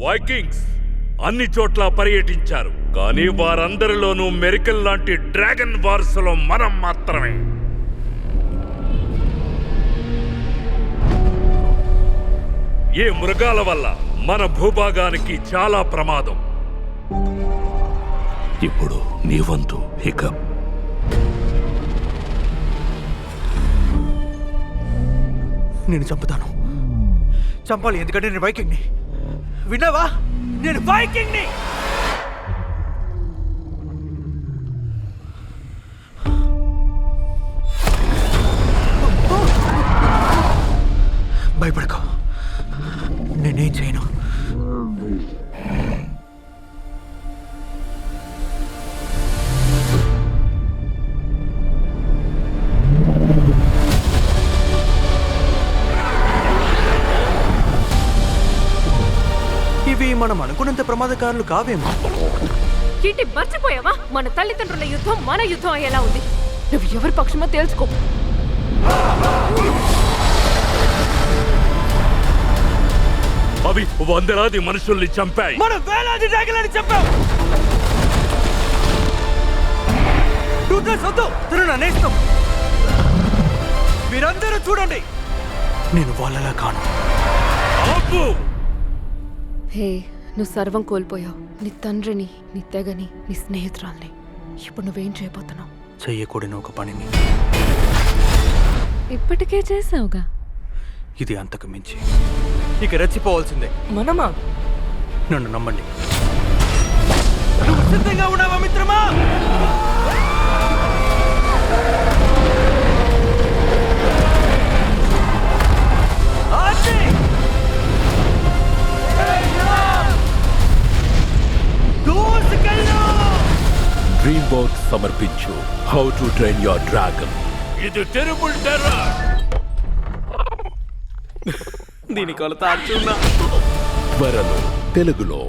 Vikings అన్ని చోట్ల పర్యటించారు, కానీ వారందరిలోనూ మెరికల్ లాంటి డ్రాగన్ వారసులో మనం మాత్రమే. ఈ మృగాల వల్ల మన భూభాగానికి చాలా ప్రమాదం. ఇప్పుడు నీ వంతు. ఇక నేను చంపుతాను. చంపాలి, ఎందుకంటే నేను వైకింగ్ని. విన్నావా? నేను వైకింగ్ని. భయపడకు, నేనేం చేయను. ఇవి మనం అనుకున్నంత ప్రమాదకారులు కావేమో. ఏంటి మర్చిపోయావా? మన తల్లిదండ్రుల యుద్ధం మన యుద్ధం అయ్యేలా ఉంది. నువ్వు ఎవరి పక్షమో తెలుసుకో. అవి వందలాది మనుషుల్ని చంపాయి. మనం వేలాది డ్రాగన్లని చంపాం. నేస్తం, మీరందరూ చూడండి, నేను వాళ్ళలా కాను. హే, నువ్వు సర్వం కోల్పోయావు. నీ తండ్రిని, నీ తెగని, నీ స్నేహితురాల్ని. ఇప్పుడు నువ్వేం చేయబోతున్నావు? చెయ్యకూడని ఒక పనిని ఇప్పటికే చేసావుగా. ఇది అంతకు మించి. ఇక రెచ్చిపోవాల్సిందే. మనమా? నన్ను నమ్మండి. నువ్వు సిద్ధంగా ఉన్నావా మిత్రమా? డ్రీమ్వర్క్స్ సమర్పించు how to train your dragon. ఇది టెరబుల్ టెర్రర్. దీని కొలత త్వరలో తెలుగులో.